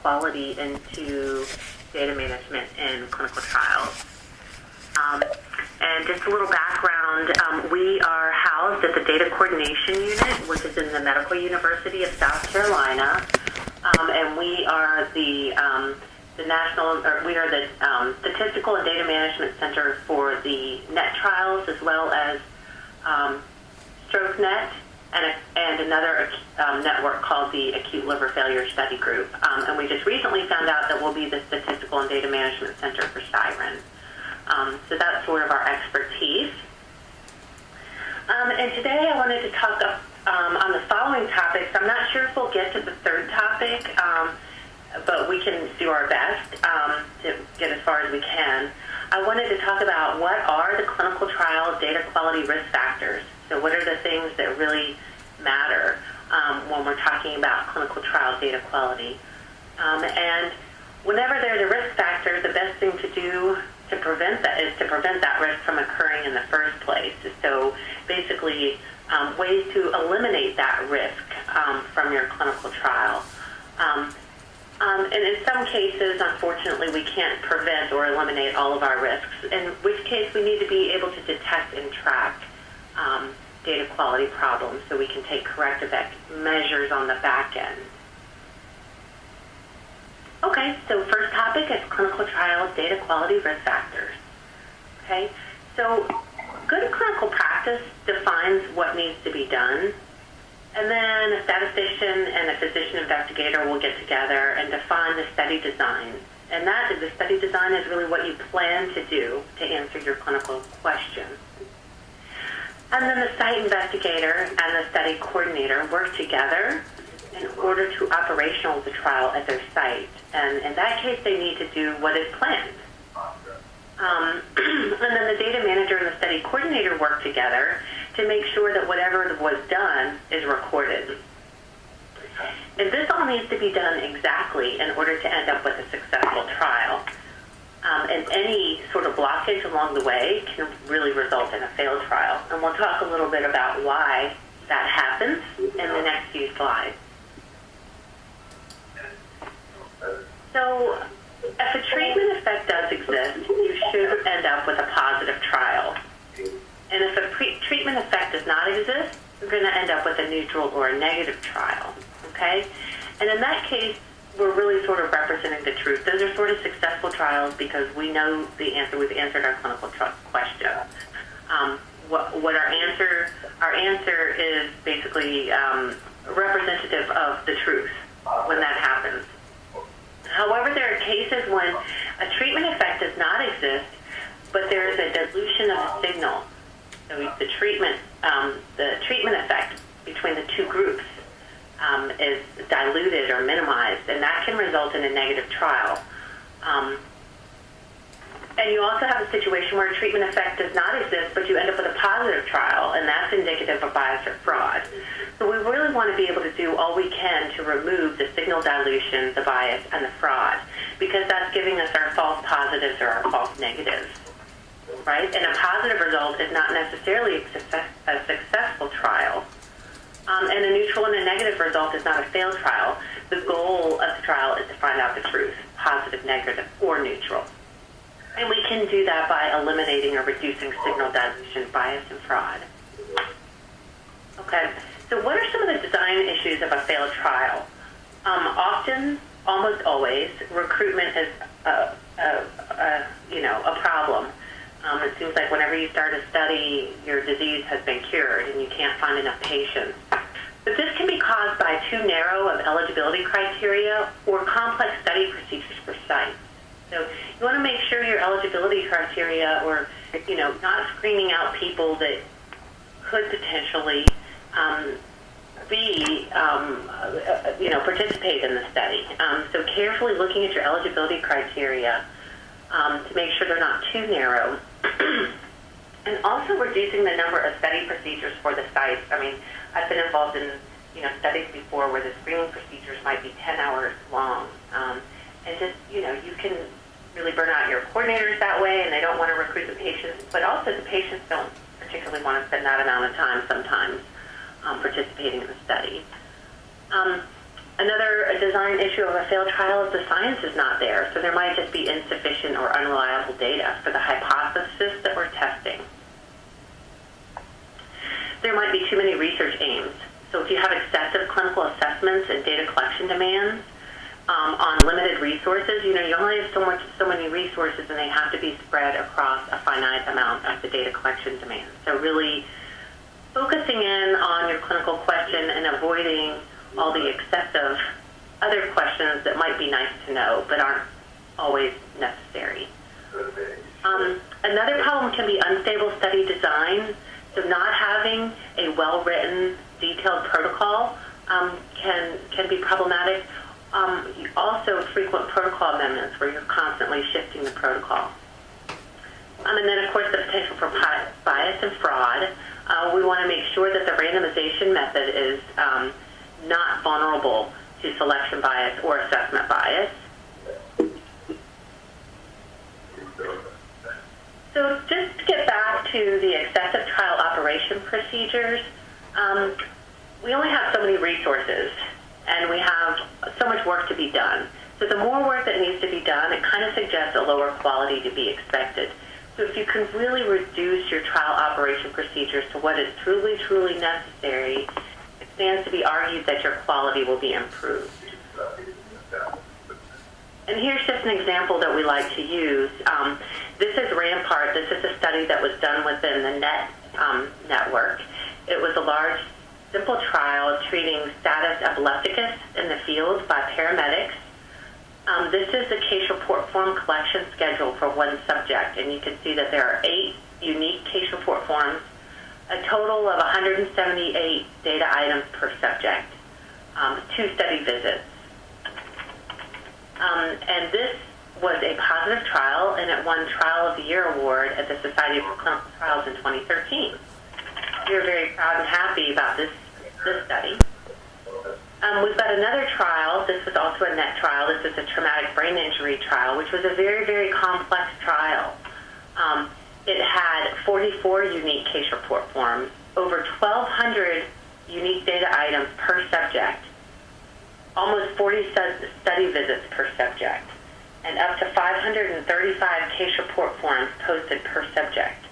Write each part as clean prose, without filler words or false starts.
quality into data management in clinical trials. And just a little background, we are housed at the Data Coordination Unit, which is in the Medical University of South Carolina, and we are the Statistical and Data Management Center for the NET trials, as well as StrokeNet and another network called the Acute Liver Failure Study Group. And we just recently found out that we'll be the Statistical and Data Management Center for Siren. So that's sort of our expertise. And today I wanted to talk on the following topics. I'm not sure if we'll get to the third topic, but we can do our best to get as far as we can. I wanted to talk about what are the clinical trial data quality risk factors. So what are the things that really matter when we're talking about clinical trial data quality? And whenever there's a risk factor, the best thing to do to prevent that is to prevent that risk from occurring in the first place. So basically, ways to eliminate that risk from your clinical trial. And in some cases, unfortunately, we can't prevent or eliminate all of our risks, in which case we need to be able to detect and track data quality problems so we can take corrective measures on the back end. Okay, so first topic is clinical trial data quality risk factors. Okay, so good clinical practice defines what needs to be done, and then a statistician and a physician investigator will get together and define the study design. And the study design is really what you plan to do to answer your clinical questions. And then the site investigator and the study coordinator work together in order to operationalize the trial at their site. And in that case, they need to do what is planned. And then the data manager and the study coordinator work together to make sure that whatever was done is recorded. And this all needs to be done exactly in order to end up with a successful trial. And any sort of blockage along the way can really result in a failed trial. And we'll talk a little bit about why that happens in the next few slides. So if a treatment effect does exist, you should end up with a positive trial. And if a treatment effect does not exist, you're going to end up with a neutral or a negative trial. Okay? And in that case, we're really sort of representing the truth. Those are sort of successful trials because we know the answer. We've answered our clinical question. What our answer is basically representative of the truth when that happens. However, there are cases when a treatment effect does not exist, but there is a dilution of the signal. So the treatment effect between the two groups is diluted or minimized, and that can result in a negative trial. And you also have a situation where a treatment effect does not exist, but you end up with a positive trial, and that's indicative of bias or fraud. So we really want to be able to do all we can to remove the signal dilution, the bias, and the fraud, because that's giving us our false positives or our false negatives, right? And a positive result is not necessarily a successful trial. And a neutral and a negative result is not a failed trial. The goal of the trial is to find out the truth, positive, negative, or neutral. And we can do that by eliminating or reducing signal dilution, bias, and fraud. Okay, so what are some of the design issues of a failed trial? Often, almost always, recruitment is a problem. It seems like whenever you start a study, your disease has been cured and you can't find enough patients. But this can be caused by too narrow of eligibility criteria or complex study procedures for sites. So you want to make sure your eligibility criteria or, not screening out people that could potentially participate in the study. So carefully looking at your eligibility criteria to make sure they're not too narrow. And also reducing the number of study procedures for the sites. I mean, I've been involved in, studies before where the screening procedures might be 10 hours long. And just, you can really burn out your coordinators that way, and they don't want to recruit the patients. But also the patients don't particularly want to spend that amount of time sometimes participating in the study. Another design issue of a failed trial is the science is not there, so there might just be insufficient or unreliable data for the hypothesis that we're testing. There might be too many research aims. So if you have excessive clinical assessments and data collection demands on limited resources, you only have so many resources, and they have to be spread across a finite amount of the data collection demands. So really focusing in on your clinical question and avoiding all the excessive other questions that might be nice to know but aren't always necessary. Another problem can be unstable study design. So not having a well-written, detailed protocol can be problematic. Also, frequent protocol amendments where you're constantly shifting the protocol. And then, of course, the potential for bias and fraud. We want to make sure that the randomization method is not vulnerable to selection bias or assessment bias. So just to get back to the excessive trial operation procedures, we only have so many resources, and we have so much work to be done. So the more work that needs to be done, it kind of suggests a lower quality to be expected. So if you can really reduce your trial operation procedures to what is truly, truly necessary, it stands to be argued that your quality will be improved. And here's just an example that we like to use. This is RAMPART. This is a study that was done within the NET network. It was a large, simple trial treating status epilepticus in the field by paramedics. This is the case report form collection schedule for one subject, and you can see that there are 8 unique case report forms, a total of 178 data items per subject, 2 study visits. And this was a positive trial, and it won Trial of the Year award at the Society for Clinical Trials in 2013. We are very proud and happy about this study. We've got another trial. This was also a NET trial. This is a traumatic brain injury trial, which was a very, very complex trial. It had 44 unique case report forms, over 1,200 unique data items per subject, almost 40 study visits per subject, and up to 535 case report forms posted per subject.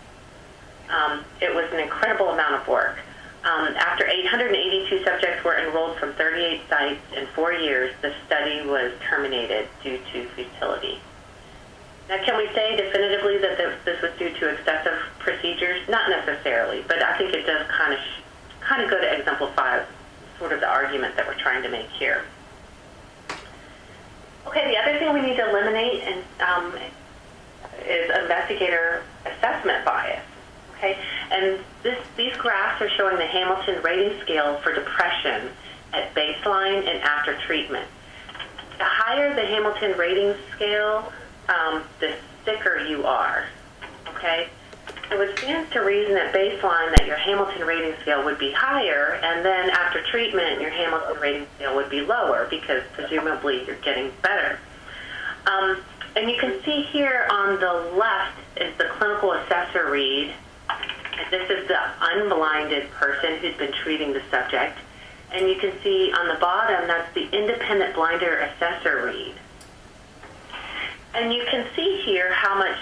It was an incredible amount of work. After 882 subjects were enrolled from 38 sites in 4 years, the study was terminated due to futility. Now, can we say definitively that this was due to excessive procedures? Not necessarily, but I think it does kind of go to exemplify sort of the argument that we're trying to make here. Okay, the other thing we need to eliminate is investigator assessment bias. Okay, and these graphs are showing the Hamilton rating scale for depression at baseline and after treatment. The higher the Hamilton rating scale, the sicker you are. Okay, so it stands to reason at baseline that your Hamilton rating scale would be higher, and then after treatment, your Hamilton rating scale would be lower because presumably you're getting better. And you can see here on the left is the clinical assessor read. And this is the unblinded person who's been treating the subject. And you can see on the bottom, that's the independent blinder assessor read. And you can see here how much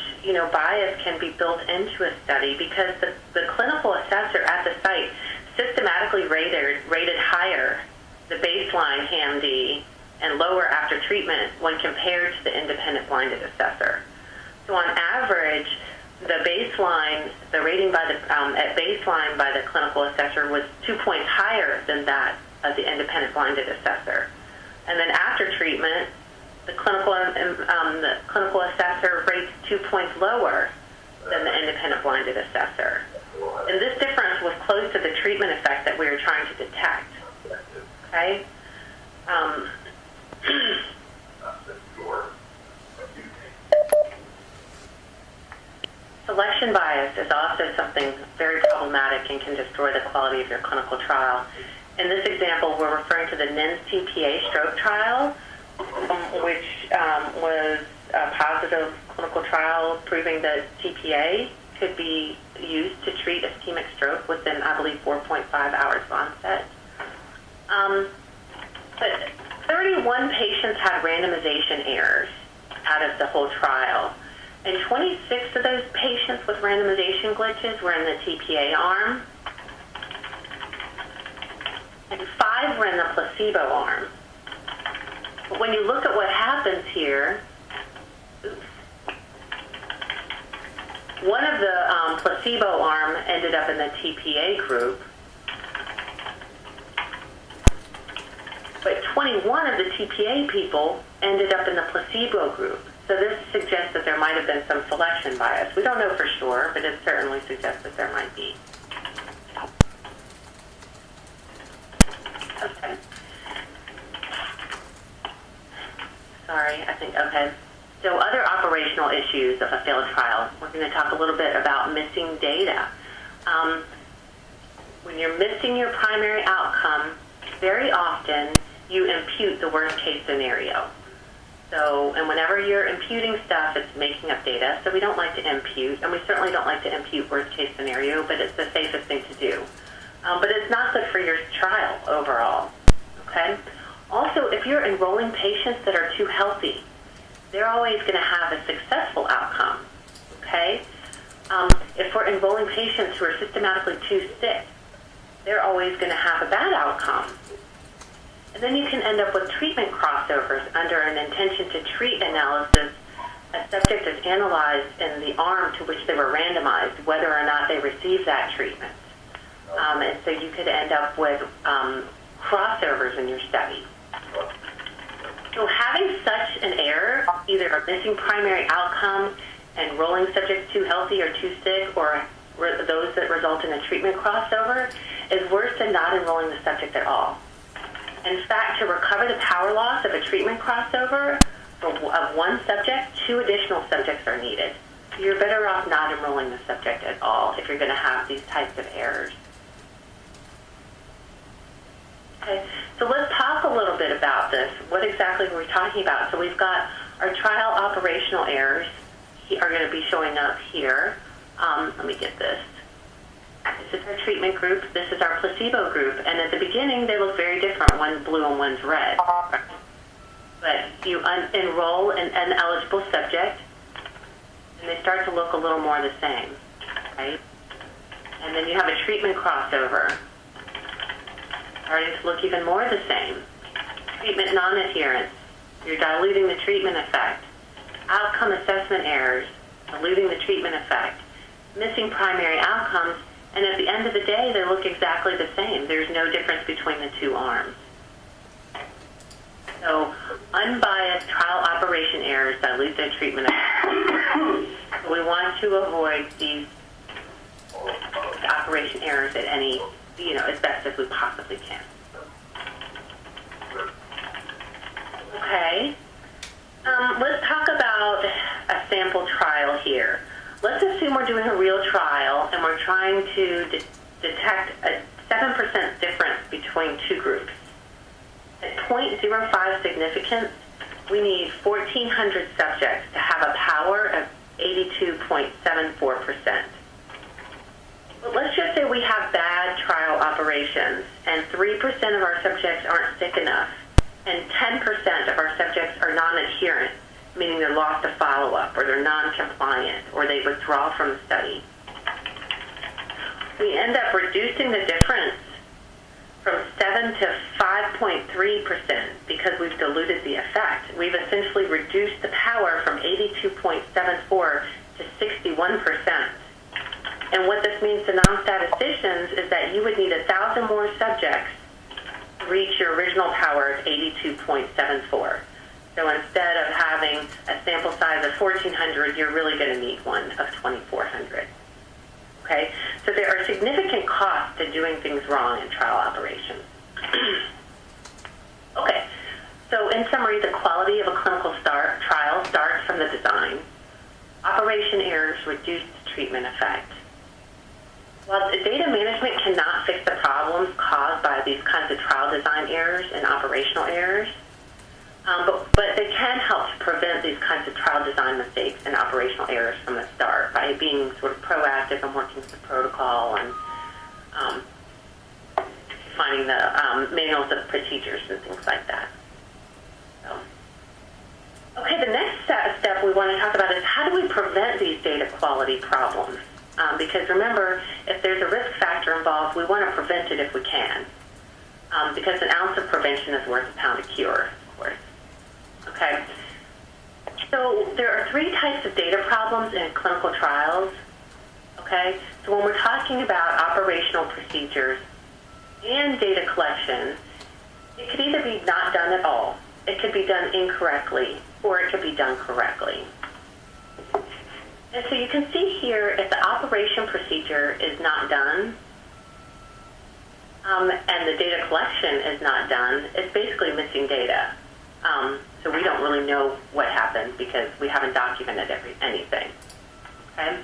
bias can be built into a study because the clinical assessor at the site systematically rated higher the baseline HAM-D and lower after treatment when compared to the independent blinded assessor. So on average, the rating at baseline by the clinical assessor was 2 points higher than that of the independent blinded assessor. And then after treatment, the clinical assessor rates 2 points lower than the independent blinded assessor. And this difference was close to the treatment effect that we were trying to detect. Okay? Selection bias is also something very problematic and can destroy the quality of your clinical trial. In this example, we're referring to the NINDS-CTMC stroke trial, which was a positive clinical trial proving that TPA could be used to treat ischemic stroke within, I believe, 4.5 hours of onset. But 31 patients had randomization errors out of the whole trial. And 26 of those patients with randomization glitches were in the TPA arm, and 5 were in the placebo arm. But when you look at what happens here, one of the placebo arm ended up in the TPA group, but 21 of the TPA people ended up in the placebo group. So this suggests that there might have been some selection bias. We don't know for sure, but it certainly suggests that there might be. Okay. Sorry, okay. So other operational issues of a failed trial. We're going to talk a little bit about missing data. When you're missing your primary outcome, very often you impute the worst case scenario. So, and whenever you're imputing stuff, it's making up data. So we don't like to impute, and we certainly don't like to impute worst case scenario, but it's the safest thing to do. But it's not good for your trial overall, okay? Also, if you're enrolling patients that are too healthy, they're always going to have a successful outcome, okay? If we're enrolling patients who are systematically too sick, they're always going to have a bad outcome. And then you can end up with treatment crossovers under an intention to treat analysis. A subject is analyzed in the arm to which they were randomized, whether or not they received that treatment. And so you could end up with crossovers in your study. So having such an error, either a missing primary outcome, enrolling subjects too healthy or too sick, or those that result in a treatment crossover, is worse than not enrolling the subject at all. In fact, to recover the power loss of a treatment crossover of one subject, 2 additional subjects are needed. So you're better off not enrolling the subject at all if you're going to have these types of errors. Okay, so let's talk a little bit about this. What exactly are we talking about? So we've got our trial operational errors are going to be showing up here. Let me get this. This is our treatment group. This is our placebo group. And at the beginning, they look very different. One's blue and one's red. But you enroll an ineligible subject, and they start to look a little more the same, right? And then you have a treatment crossover, starting to look even more the same. Treatment non-adherence. You're diluting the treatment effect. Outcome assessment errors, diluting the treatment effect. Missing primary outcomes. And at the end of the day, they look exactly the same. There's no difference between the 2 arms. So unbiased trial operation errors dilute the treatment effect. So we want to avoid these operation errors at any, as best as we possibly can. Okay. Let's talk about a sample trial here. Let's assume we're doing a real trial and we're trying to detect a 7% difference between 2 groups. At 0.05 significance, we need 1,400 subjects to have a power of 82.74%. But let's just say we have bad trial operations and 3% of our subjects aren't sick enough and 10% of our subjects are non-adherent, meaning they're lost to follow-up, or they're non-compliant, or they withdraw from the study. We end up reducing the difference from 7 to 5.3% because we've diluted the effect. We've essentially reduced the power from 82.74 to 61%. And what this means to non-statisticians is that you would need 1,000 more subjects to reach your original power of 82.74. So instead of having a sample size of 1,400, you're really going to need one of 2,400. Okay? So there are significant costs to doing things wrong in trial operations. Okay. So in summary, the quality of a clinical trial starts from the design. Operation errors reduce the treatment effect. While the data management cannot fix the problems caused by these kinds of trial design errors and operational errors, but they can help to prevent these kinds of trial design mistakes and operational errors from the start by being sort of proactive and working with the protocol and finding the manuals of procedures and things like that. step we want to talk about is how do we prevent these data quality problems? Because remember, if there's a risk factor involved, we want to prevent it if we can. Because an ounce of prevention is worth a pound of cure, of course. Okay. So there are 3 types of data problems in clinical trials. Okay. So when we're talking about operational procedures and data collection, it could either be not done at all, it could be done incorrectly, or it could be done correctly. And so you can see here, if the operation procedure is not done, and the data collection is not done, it's basically missing data. So we don't really know what happened because we haven't documented anything. Okay?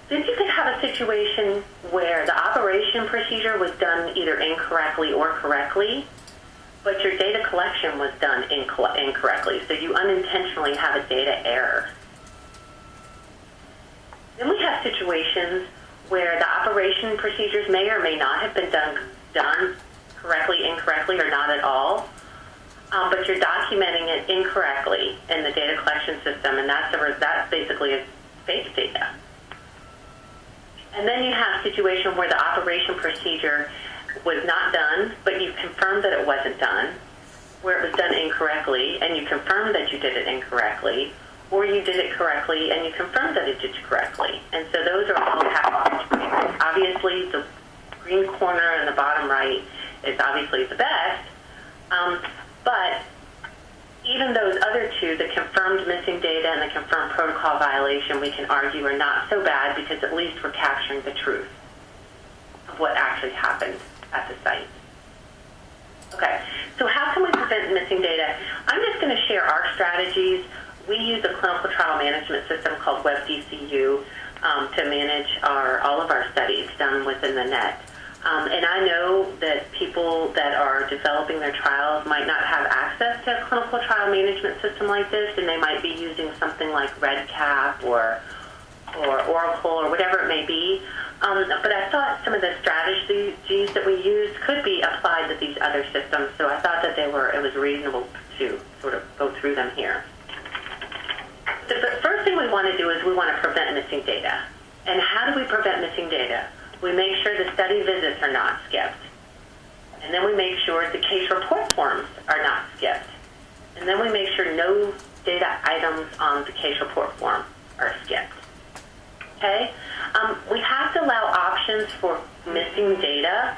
Then you could have a situation where the operation procedure was done either incorrectly or correctly, but your data collection was done incorrectly. So you unintentionally have a data error. Then we have situations where the operation procedures may or may not have been done correctly, incorrectly, or not at all, but you're documenting it incorrectly in the data collection system, and that's basically a fake data. And then you have a situation where the operation procedure was not done, but you confirmed that it wasn't done, where it was done incorrectly, and you confirmed that you did it incorrectly, or you did it correctly and you confirmed that it did it correctly. And so those are all happening situations. Obviously, the green corner in the bottom right is obviously the best, but even those other 2, the confirmed missing data and the confirmed protocol violation, we can argue are not so bad because at least we're capturing the truth of what actually happened at the site. Okay, so how can we prevent missing data? I'm just going to share our strategies. We use a clinical trial management system called WebDCU to manage all of our studies done within the net. And I know that people that are developing their trials might not have access to a clinical trial management system like this, and they might be using something like REDCap or Oracle or whatever it may be. But I thought some of the strategies that we used could be applied to these other systems, so I thought that it was reasonable to sort of go through them here. The first thing we want to do is we want to prevent missing data. And how do we prevent missing data? We make sure the study visits are not skipped. And then we make sure the case report forms are not skipped. And then we make sure no data items on the case report form are skipped. Okay? We have to allow options for missing data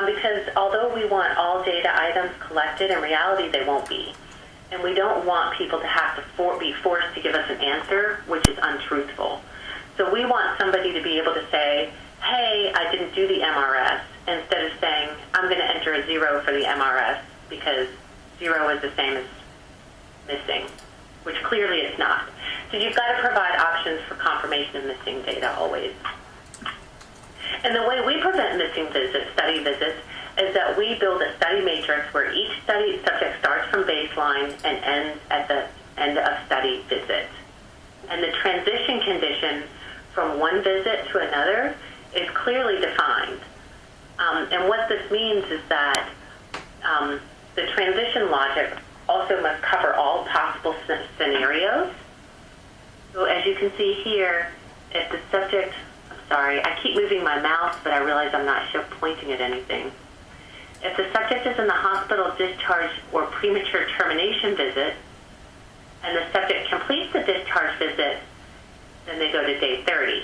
because although we want all data items collected, in reality they won't be. And we don't want people to have to be forced to give us an answer, which is untruthful. So we want somebody to be able to say, hey, I didn't do the MRS, instead of saying, I'm going to enter a 0 for the MRS because 0 is the same as missing, which clearly it's not. So you've got to provide options for confirmation of missing data always. And the way we prevent missing study visits, is that we build a study matrix where each study subject starts from baseline and ends at the end of study visit. And the transition condition from one visit to another is clearly defined. And what this means is that the transition logic also must cover all possible scenarios. So as you can see here, if the subject, I'm sorry, I keep moving my mouse, but I realize I'm not pointing at anything. If the subject is in the hospital discharge or premature termination visit, and the subject completes the discharge visit, then they go to day 30.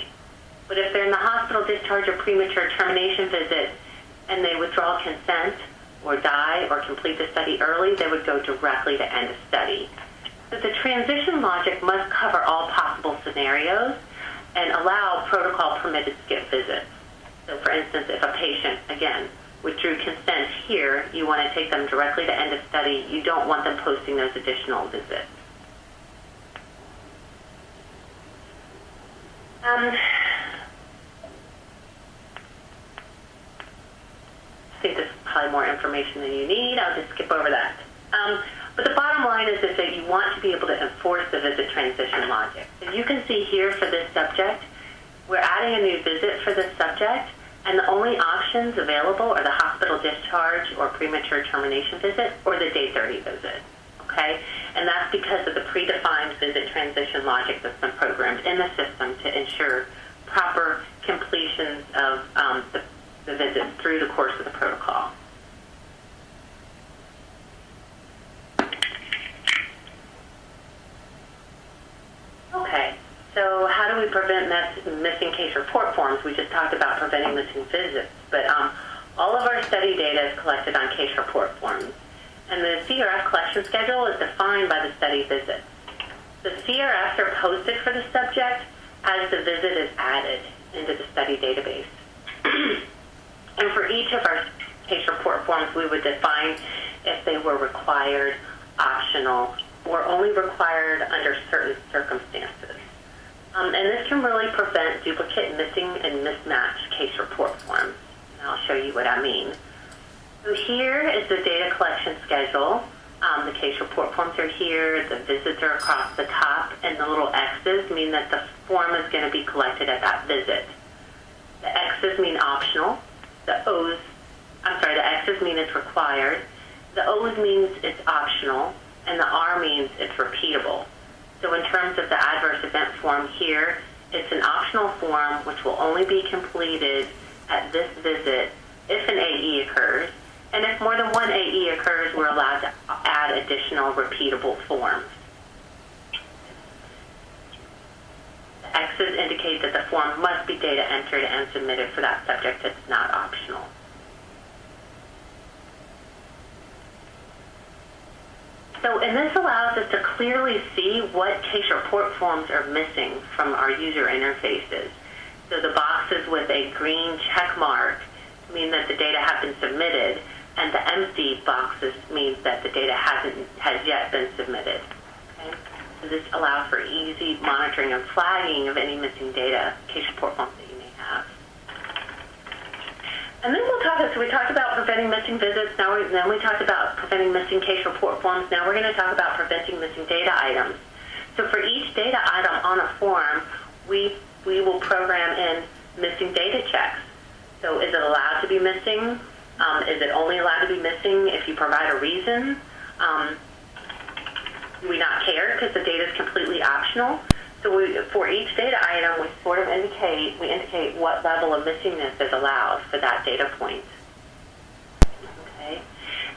But if they're in the hospital discharge or premature termination visit, and they withdraw consent, or die, or complete the study early, they would go directly to end of study. So the transition logic must cover all possible scenarios and allow protocol-permitted skip visits. So for instance, if a patient, again, withdrew consent here, you want to take them directly to end of study. You don't want them posting those additional visits. I think this is probably more information than you need. I'll just skip over that. But the bottom line is that you want to be able to enforce the visit transition logic. As you can see here for this subject, we're adding a new visit for this subject, and the only options available are the hospital discharge or premature termination visit or the day 30 visit, okay? And that's because of the predefined post-visit transition logic that's been programmed in the system to ensure proper completions of the visits through the course of the protocol. Okay, so how do we prevent missing case report forms? We just talked about preventing missing visits, but all of our study data is collected on case report forms, and the CRF collection schedule is defined by the study visits. The CRFs are posted for the subject as the visit is added into the study database. And for each of our case report forms, we would define if they were required, optional, or only required under certain circumstances. And this can really prevent duplicate, missing, and mismatched case report forms. And I'll show you what I mean. So here is the data collection schedule. The case report forms are here, the visits are across the top, and the little X's mean that the form is going to be collected at that visit. The X's mean optional. The X's mean it's required. The O's means it's optional, and the R means it's repeatable. So in terms of the adverse event form here, it's an optional form which will only be completed at this visit if an AE occurs, and if more than one AE occurs, we're allowed to add additional repeatable forms. The X's indicate that the form must be data entered and submitted for that subject. It's not optional. So, and this allows us to clearly see what case report forms are missing from our user interfaces. So the boxes with a green check mark mean that the data have been submitted, and the empty boxes means that the data has yet been submitted. Okay? So this allows for easy monitoring and flagging of any missing data, case report forms that you may have. And then we talked about preventing missing visits. Then we talked about preventing missing case report forms. Now we're going to talk about preventing missing data items. So for each data item on a form, we will program in missing data checks. So is it allowed to be missing? Is it only allowed to be missing if you provide a reason? Do we not care because the data is completely optional? So for each data item, we sort of indicate what level of missingness is allowed for that data point. Okay,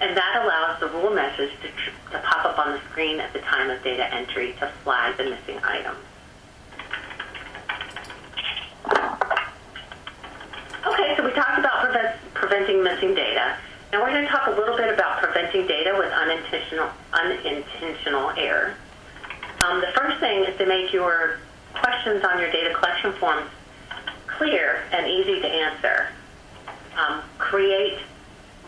and that allows the rule message to pop up on the screen at the time of data entry to flag the missing item. Okay, so we talked about preventing missing data. Now we're going to talk a little bit about preventing data with unintentional error. The first thing is to make your questions on your data collection forms clear and easy to answer. Create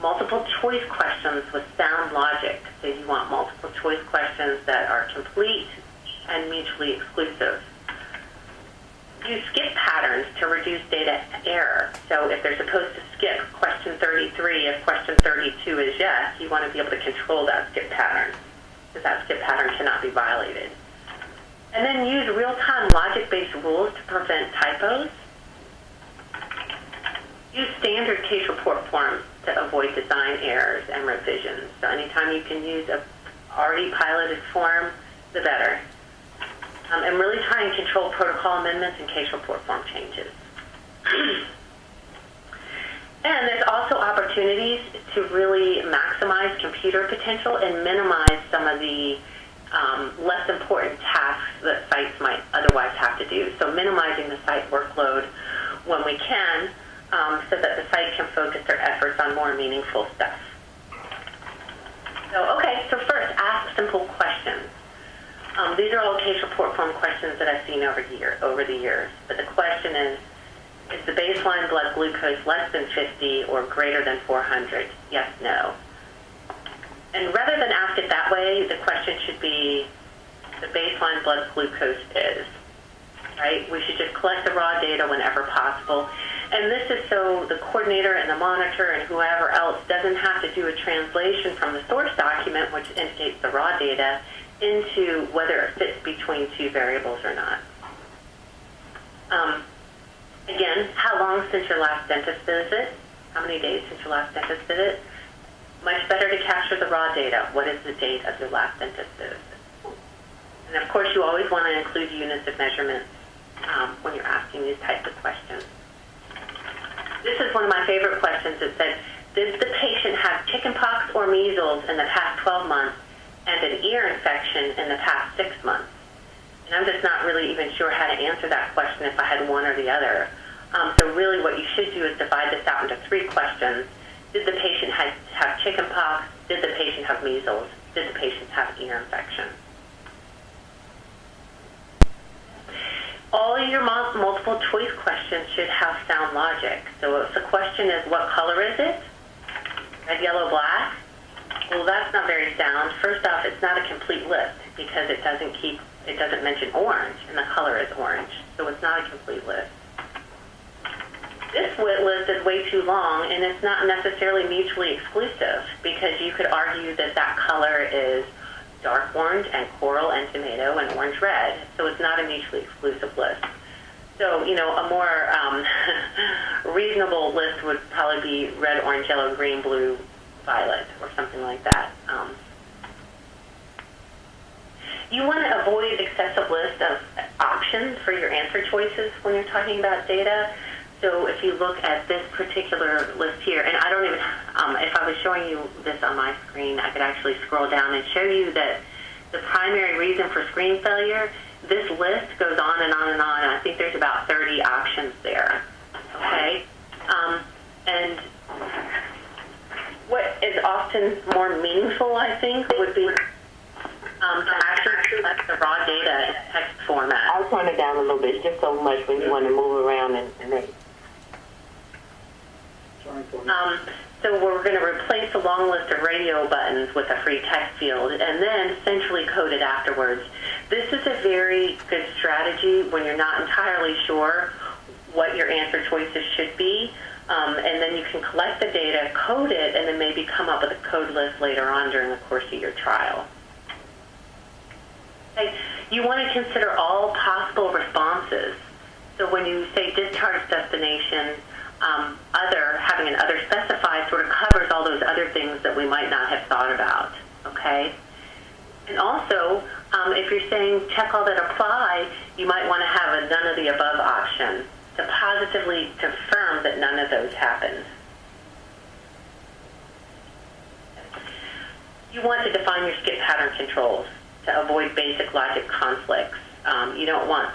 multiple choice questions with sound logic. So you want multiple choice questions that are complete and mutually exclusive. Use skip patterns to reduce data error. So if they're supposed to skip question 33, if question 32 is yes, you want to be able to control that skip pattern, because that skip pattern cannot be violated. And then use real-time logic-based rules to prevent typos. Use standard case report forms to avoid design errors and revisions. So anytime you can use a already piloted form, the better. And really try and control protocol amendments and case report form changes. And there's also opportunities to really maximize computer potential and minimize some of the less important tasks that sites might otherwise have to do. So minimizing the site workload when we can, so that the site can focus their efforts on more meaningful stuff. So, okay, so first, ask simple questions. These are all case report form questions that I've seen over the years. But the question is the baseline blood glucose less than 50 or greater than 400? Yes, no. And rather than ask it that way, the question should be, the baseline blood glucose is, right? We should just collect the raw data whenever possible. And this is so the coordinator and the monitor and whoever else doesn't have to do a translation from the source document, which indicates the raw data, into whether it fits between two variables or not. Again, how long since your last dentist visit? How many days since your last dentist visit? Much better to capture the raw data. What is the date of your last dentist visit? And of course, you always want to include units of measurement when you're asking these types of questions. This is one of my favorite questions. It said, did the patient have chickenpox or measles in the past 12 months and an ear infection in the past 6 months? And I'm just not really even sure how to answer that question if I had one or the other. So really what you should do is divide this out into 3 questions. Did the patient have chickenpox? Did the patient have measles? Did the patient have ear infection? All your multiple choice questions should have sound logic. So if the question is, what color is it? Red, yellow, black? Well, that's not very sound. First off, it's not a complete list because it doesn't mention orange, and the color is orange. So it's not a complete list. This list is way too long, and it's not necessarily mutually exclusive because you could argue that that color is dark orange and coral and tomato and orange red. So it's not a mutually exclusive list. So, you know, a more reasonable list would probably be red, orange, yellow, green, blue, violet, or something like that. You want to avoid excessive lists of options for your answer choices when you're talking about data. So if you look at this particular list here, and I don't even, if I was showing you this on my screen, I could actually scroll down and show you that the primary reason for screen failure, this list goes on and on and on. I think there's about 30 options there, okay? And what is often more meaningful, I think, would be to actually select the raw data in text format. I'll turn it down a little bit. It's just so much when you want to move around and make. So we're going to replace a long list of radio buttons with a free text field and then centrally code it afterwards. This is a very good strategy when you're not entirely sure what your answer choices should be. And then you can collect the data, code it, and then maybe come up with a code list later on during the course of your trial. Okay. You want to consider all possible responses. So when you say discharge destination, having an other specified sort of covers all those other things that we might not have thought about, okay? And also, if you're saying check all that apply, you might want to have a none of the above option to positively confirm that none of those happened. You want to define your skip pattern controls to avoid basic logic conflicts. You don't want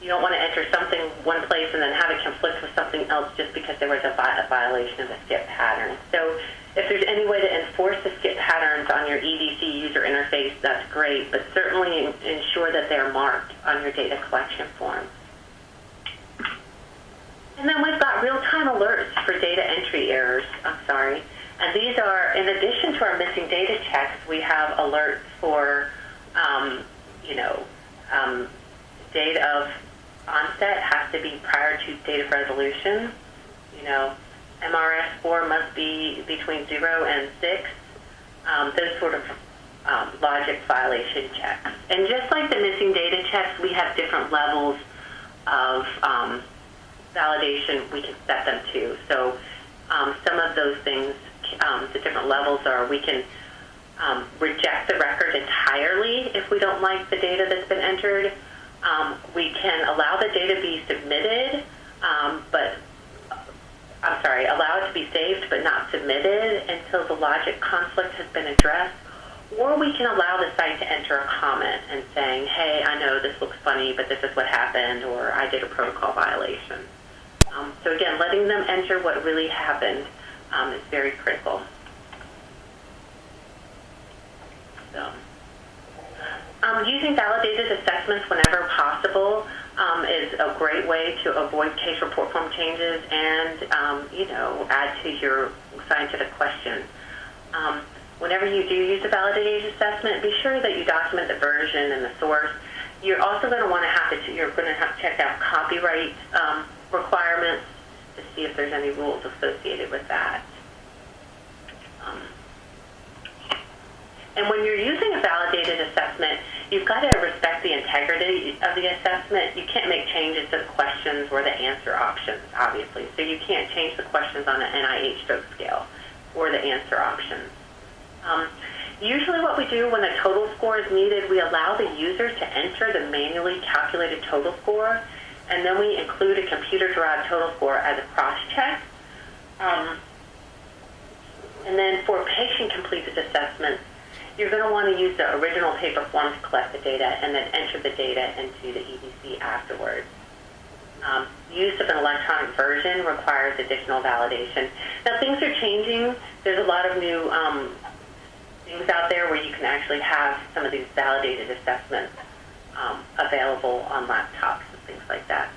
you don't want to enter something one place and then have it conflict with something else just because there was a violation of the skip pattern. So if there's any way to enforce the skip patterns on your EDC user interface, that's great, but certainly ensure that they're marked on your data collection form. And then we've got real-time alerts for data entry errors. And these are, in addition to our missing data checks, we have alerts for, date of onset has to be prior to date of resolution. MRS4 must be between 0 and 6. Those sort of logic violation checks. And just like the missing data checks, we have different levels of validation we can set them to. So some of those things, the different levels are we can reject the record entirely if we don't like the data that's been entered. We can allow the data to be submitted, allow it to be saved but not submitted until the logic conflict has been addressed. Or we can allow the site to enter a comment and saying, hey, I know this looks funny, but this is what happened, or I did a protocol violation. So again, letting them enter what really happened is very critical. So, using validated assessments whenever possible is a great way to avoid case report form changes and, add to your scientific question. Whenever you do use a validated assessment, be sure that you document the version and the source. You're also going to want to have to check out copyright requirements to see if there's any rules associated with that. And when you're using a validated assessment, you've got to respect the integrity of the assessment. You can't make changes to the questions or the answer options, obviously. So you can't change the questions on an NIH stroke scale or the answer options. Usually what we do when a total score is needed, we allow the user to enter the manually calculated total score, and then we include a computer-derived total score as a cross-check. And then for patient-completed assessments, you're going to want to use the original paper form to collect the data and then enter the data into the EDC afterwards. Use of an electronic version requires additional validation. Now, things are changing. There's a lot of new things out there where you can actually have some of these validated assessments available on laptops and things like that.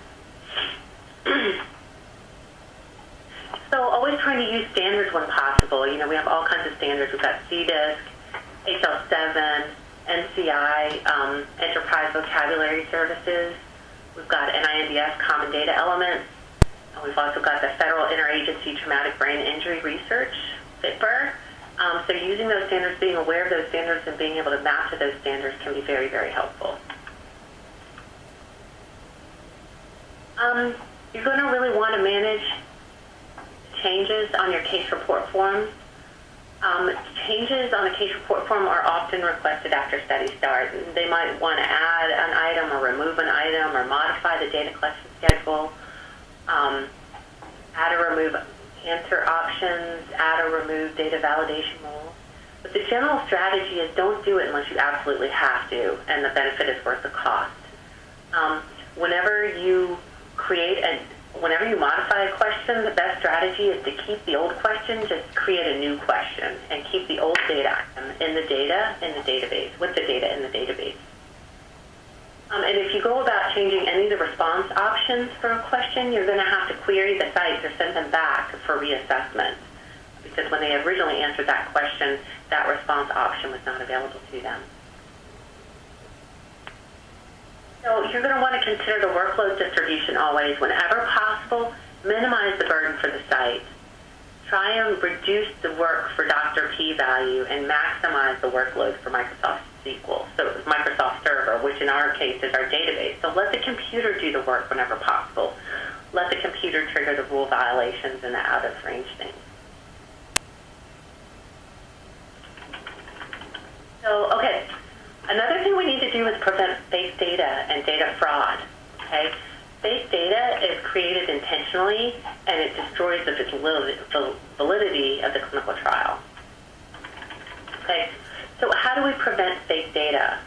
So always trying to use standards when possible. You know, we have all kinds of standards. We've got CDISC, HL7, NCI, Enterprise Vocabulary Services. We've got NINDS Common Data Elements. And we've also got the Federal Interagency Traumatic Brain Injury Research, FITBR. So using those standards, being aware of those standards, and being able to map to those standards can be very, very helpful. You're going to really want to manage changes on your case report forms. Changes on a case report form are often requested after study start. They might want to add an item or remove an item or modify the data collection schedule, add or remove answer options, add or remove data validation rules. But the general strategy is don't do it unless you absolutely have to, and the benefit is worth the cost. Whenever you modify a question, the best strategy is to keep the old question, just create a new question, and keep the old data item in the database, with the data in the database. And if you go about changing any of the response options for a question, you're going to have to query the sites or send them back for reassessment, because when they originally answered that question, that response option was not available to them. So you're going to want to consider the workload distribution always. Whenever possible, minimize the burden for the site. Try and reduce the work for Dr. P-value and maximize the workload for Microsoft SQL, so Microsoft Server, which in our case is our database. So let the computer do the work whenever possible. Let the computer trigger the rule violations and the out-of-range things. So, okay. Another thing we need to do is prevent fake data and data fraud. Okay? Fake data is created intentionally, and it destroys the validity of the clinical trial. Okay? So how do we prevent fake data?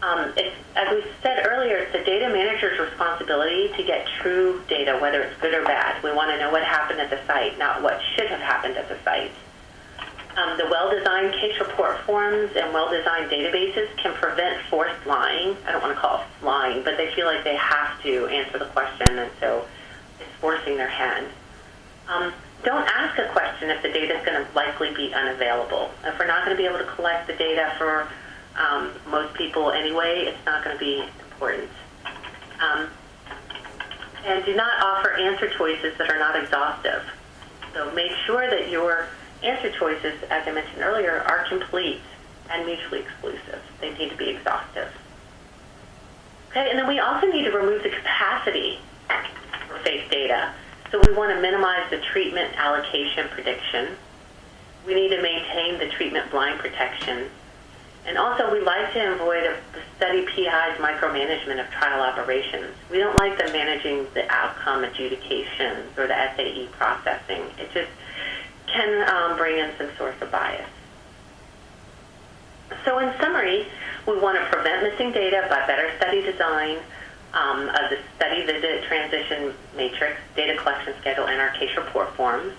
As we said earlier, it's the data manager's responsibility to get true data, whether it's good or bad. We want to know what happened at the site, not what should have happened at the site. The well-designed case report forms and well-designed databases can prevent forced lying. I don't want to call it lying, but they feel like they have to answer the question, and so it's forcing their hand. Don't ask a question if the data is going to likely be unavailable. If we're not going to be able to collect the data for most people anyway, it's not going to be important. And do not offer answer choices that are not exhaustive. So make sure that your answer choices, as I mentioned earlier, are complete and mutually exclusive. They need to be exhaustive. Okay, and then we also need to remove the capacity for fake data. So we want to minimize the treatment allocation prediction. We need to maintain the treatment blind protection. And also, we like to avoid the study PI's micromanagement of trial operations. We don't like them managing the outcome adjudications or the SAE processing. It just can bring in some source of bias. So in summary, we want to prevent missing data by better study design of the study visit transition matrix, data collection schedule, and our case report forms.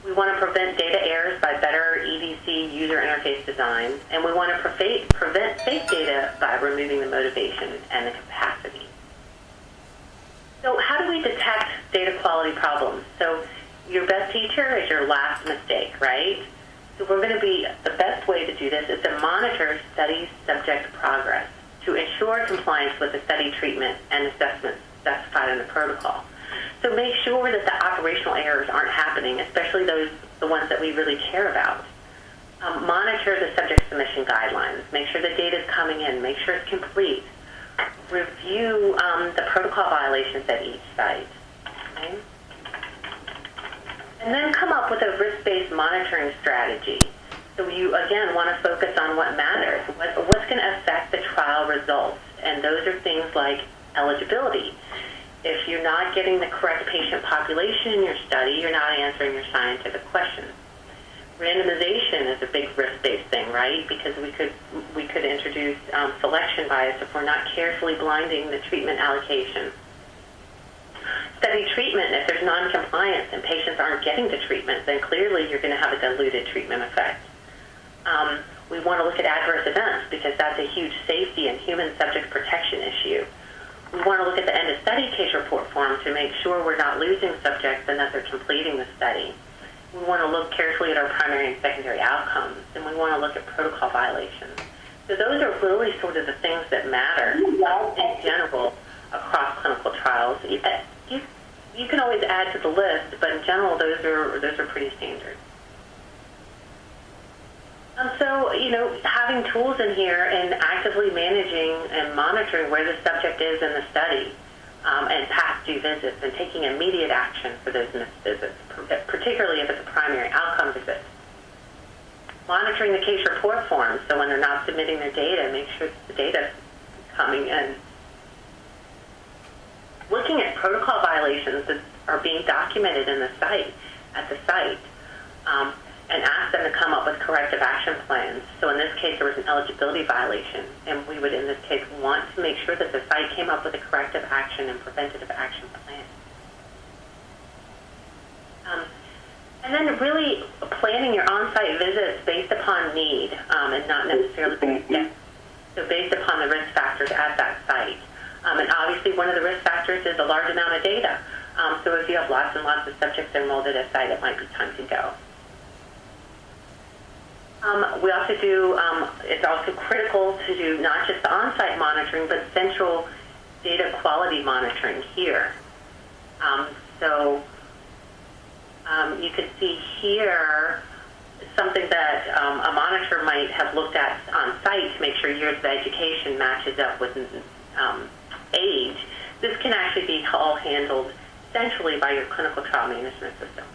We want to prevent data errors by better EDC user interface design, and we want to prevent fake data by removing the motivation and the capacity. So how do we detect data quality problems? So your best teacher is your last mistake, right? So we're going to be, the best way to do this is to monitor study subject progress to ensure compliance with the study treatment and assessments specified in the protocol. So make sure that the operational errors aren't happening, especially the ones that we really care about. Monitor the subject submission guidelines. Make sure the data is coming in. Make sure it's complete. Review the protocol violations at each site. Okay? And then come up with a risk-based monitoring strategy. So you, again, want to focus on what matters, what's going to affect the trial results. And those are things like eligibility. If you're not getting the correct patient population in your study, you're not answering your scientific questions. Randomization is a big risk-based thing, right? Because we could introduce selection bias if we're not carefully blinding the treatment allocation. Study treatment, if there's non-compliance and patients aren't getting the treatment, then clearly you're going to have a diluted treatment effect. We want to look at adverse events because that's a huge safety and human subject protection issue. We want to look at the end-of-study case report form to make sure we're not losing subjects and that they're completing the study. We want to look carefully at our primary and secondary outcomes, and we want to look at protocol violations. So those are really sort of the things that matter in general across clinical trials. You can always add to the list, but in general, those are pretty standard. So, having tools in here and actively managing and monitoring where the subject is in the study and past due visits and taking immediate action for those missed visits, particularly if it's a primary outcome visit. Monitoring the case report forms, so when they're not submitting their data, make sure the data is coming in. Looking at protocol violations that are being documented in the site, and ask them to come up with corrective action plans. So in this case, there was an eligibility violation, and we would, in this case, want to make sure that the site came up with a corrective action and preventative action plan. And then really planning your on-site visits based upon need and not necessarily based upon the risk factors at that site. And obviously, one of the risk factors is a large amount of data. So if you have lots and lots of subjects enrolled at a site, it might be time to go. We also do, it's also critical to do not just the on-site monitoring, but central data quality monitoring here. You can see here something that a monitor might have looked at on site to make sure years of education matches up with age. This can actually be all handled centrally by your clinical trial management system.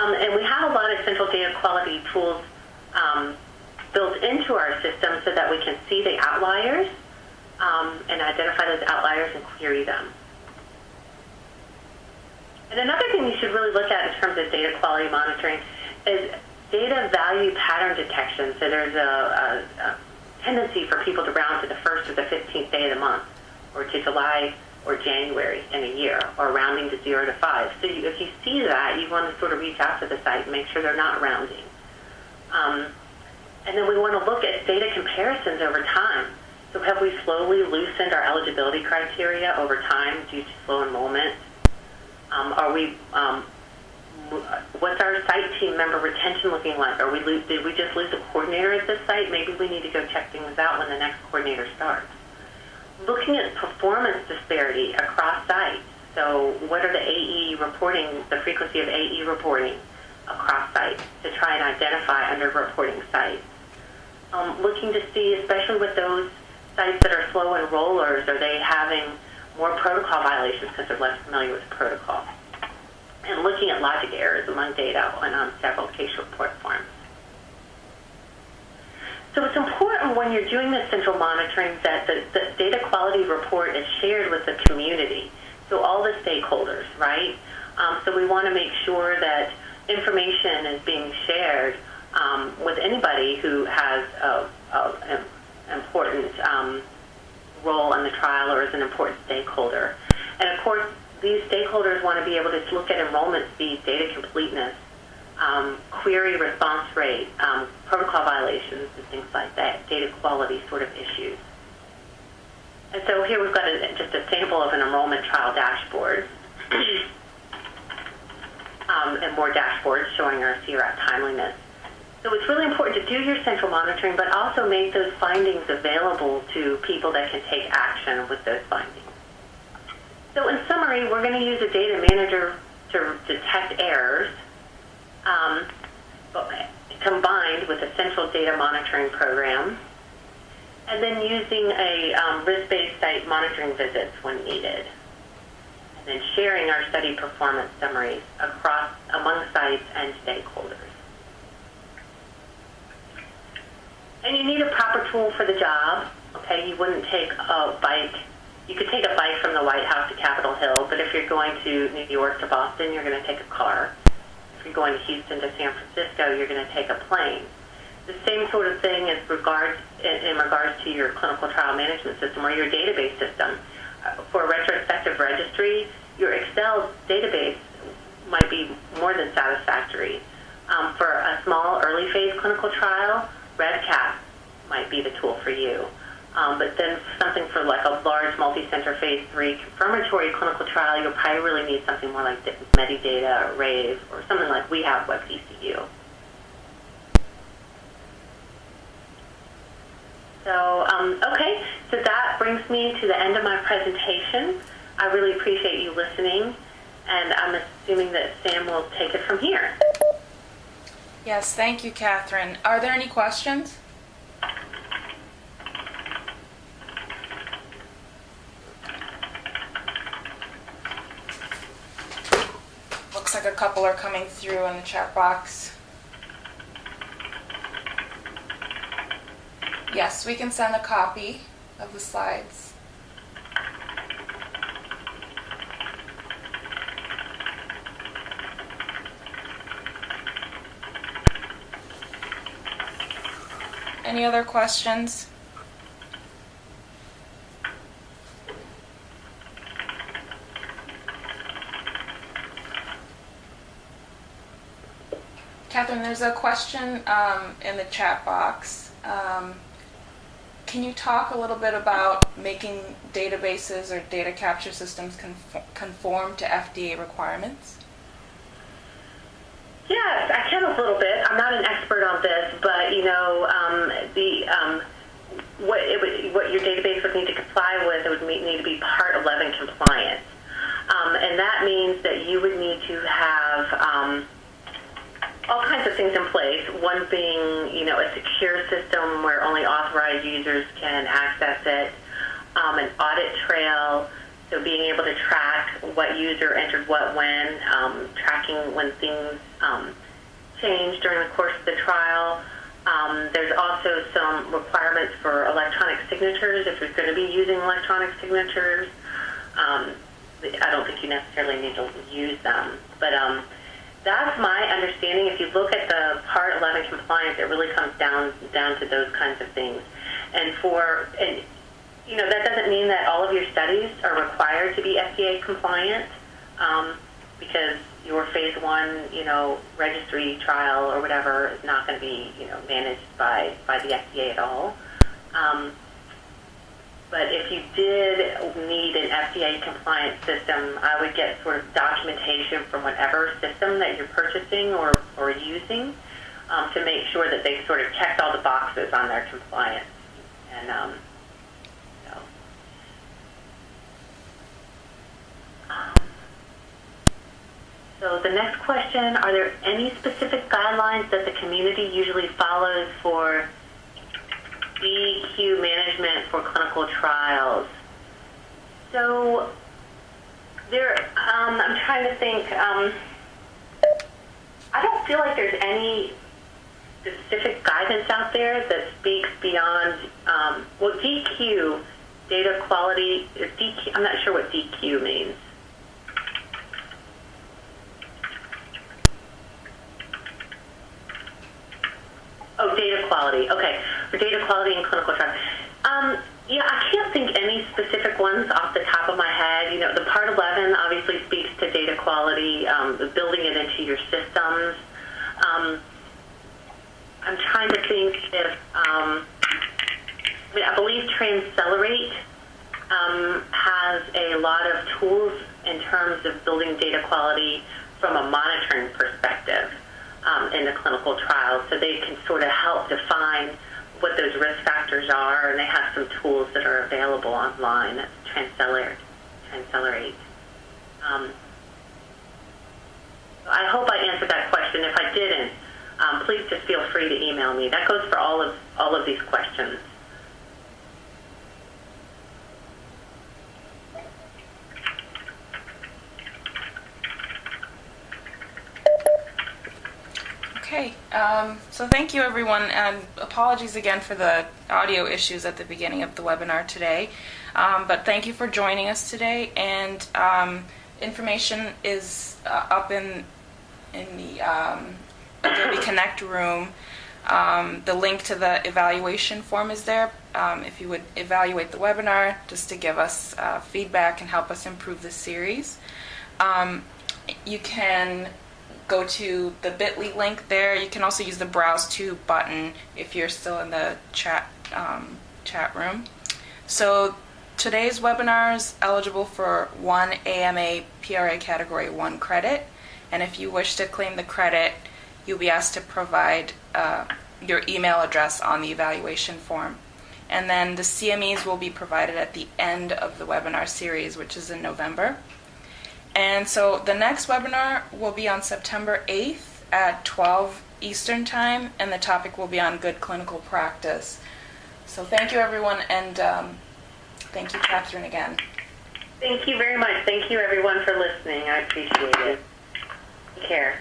And we have a lot of central data quality tools built into our system so that we can see the outliers and identify those outliers and query them. And another thing you should really look at in terms of data quality monitoring is data value pattern detection. So there's a tendency for people to round to the 1st or the 15th day of the month, or to July or January in a year, or rounding to 0 to 5. So if you see that, you want to sort of reach out to the site and make sure they're not rounding. And then we want to look at data comparisons over time. So have we slowly loosened our eligibility criteria over time due to slow enrollment? What's our site team member retention looking like? Did we just lose a coordinator at this site? Maybe we need to go check things out when the next coordinator starts. Looking at performance disparity across sites. So what are the AE reporting, the frequency of AE reporting across sites to try and identify under-reporting sites. Looking to see, especially with those sites that are slow enrollers, are they having more protocol violations because they're less familiar with protocol? And looking at logic errors among data and on several case report forms. So it's important when you're doing this central monitoring that the data quality report is shared with the community, so all the stakeholders, right? So we want to make sure that information is being shared with anybody who has an important role in the trial or is an important stakeholder. And of course, these stakeholders want to be able to look at enrollment speed, data completeness, query response rate, protocol violations, and things like that, data quality sort of issues. And so here we've got just a sample of an enrollment trial dashboard and more dashboards showing our CRAP timeliness. So it's really important to do your central monitoring, but also make those findings available to people that can take action with those findings. So in summary, we're going to use a data manager to detect errors, combined with a central data monitoring program, and then using a risk-based site monitoring visits when needed. And and then sharing our study performance summaries among sites and stakeholders. And you need a proper tool for the job. Okay, you wouldn't take a bike. You could take a bike from the White House to Capitol Hill, but if you're going to New York to Boston, you're going to take a car. If you're going to Houston to San Francisco, you're going to take a plane. The same sort of thing in regards to your clinical trial management system or your database system. For a retrospective registry, your Excel database might be more than satisfactory. For a small early phase clinical trial, REDCap might be the tool for you. But then something for like a large multi-center phase 3 confirmatory clinical trial, you'll probably really need something more like Medidata or Rave or something like we have with DCU. So, okay, so that brings me to the end of my presentation. I really appreciate you listening, and I'm assuming that Sam will take it from here. Yes, thank you, Catherine. Are there any questions? Looks like a couple are coming through in the chat box. Yes, we can send a copy of the slides. Any other questions? Catherine, there's a question in the chat box. Can you talk a little bit about making databases or data capture systems conform to FDA requirements? Yes, I can a little bit. I'm not an expert on this, but you know, what your database would need to comply with, it would need to be Part 11 compliant, and that means that you would need to have all kinds of things in place. One being, you know, a secure system where only authorized users can access it, an audit trail, so being able to track what user entered what when, tracking when things change during the course of the trial. There's also some requirements for electronic signatures if you're going to be using electronic signatures. I don't think you necessarily need to use them, but that's my understanding. If you look at the Part 11 compliance, it really comes down to those kinds of things. And you know, that doesn't mean that all of your studies are required to be FDA compliant, because your phase 1, you know, registry trial or whatever is not going to be, you know, managed by the FDA at all. But if you did need an FDA compliant system, I would get sort of documentation from whatever system that you're purchasing or using to make sure that they sort of checked all the boxes on their compliance. And so the next question, are there any specific guidelines that the community usually follows for DQ management for clinical trials? So I'm trying to think. I don't feel like there's any specific guidance out there that speaks beyond, well, DQ, data quality, DQ, I'm not sure what DQ means. Oh, data quality. Okay, for data quality in clinical trials. Yeah, I can't think any specific ones off the top of my head. You know, the Part 11 obviously speaks to data quality, building it into your systems. I'm trying to think if, I believe Transcelerate has a lot of tools in terms of building data quality from a monitoring perspective. In the clinical trials, so they can sort of help define what those risk factors are, and they have some tools that are available online. That's Transcelerate. I hope I answered that question. If I didn't, please just feel free to email me. That goes for all of these questions. So thank you, everyone, and apologies again for the audio issues at the beginning of the webinar today. But thank you for joining us today, and information is up in the Adobe Connect room. The link to the evaluation form is there. If you would evaluate the webinar just to give us feedback and help us improve the series. You can go to the bit.ly link there. You can also use the Browse To button if you're still in the chat room. So today's webinar is eligible for 1 AMA PRA Category 1 credit, and if you wish to claim the credit, you'll be asked to provide your email address on the evaluation form. And then the CMEs will be provided at the end of the webinar series, which is in November. And so the next webinar will be on September 8th at 12 Eastern Time, and the topic will be on good clinical practice. So thank you, everyone, and thank you, Catherine, again. Thank you very much. Thank you, everyone, for listening. I appreciate it. Take care.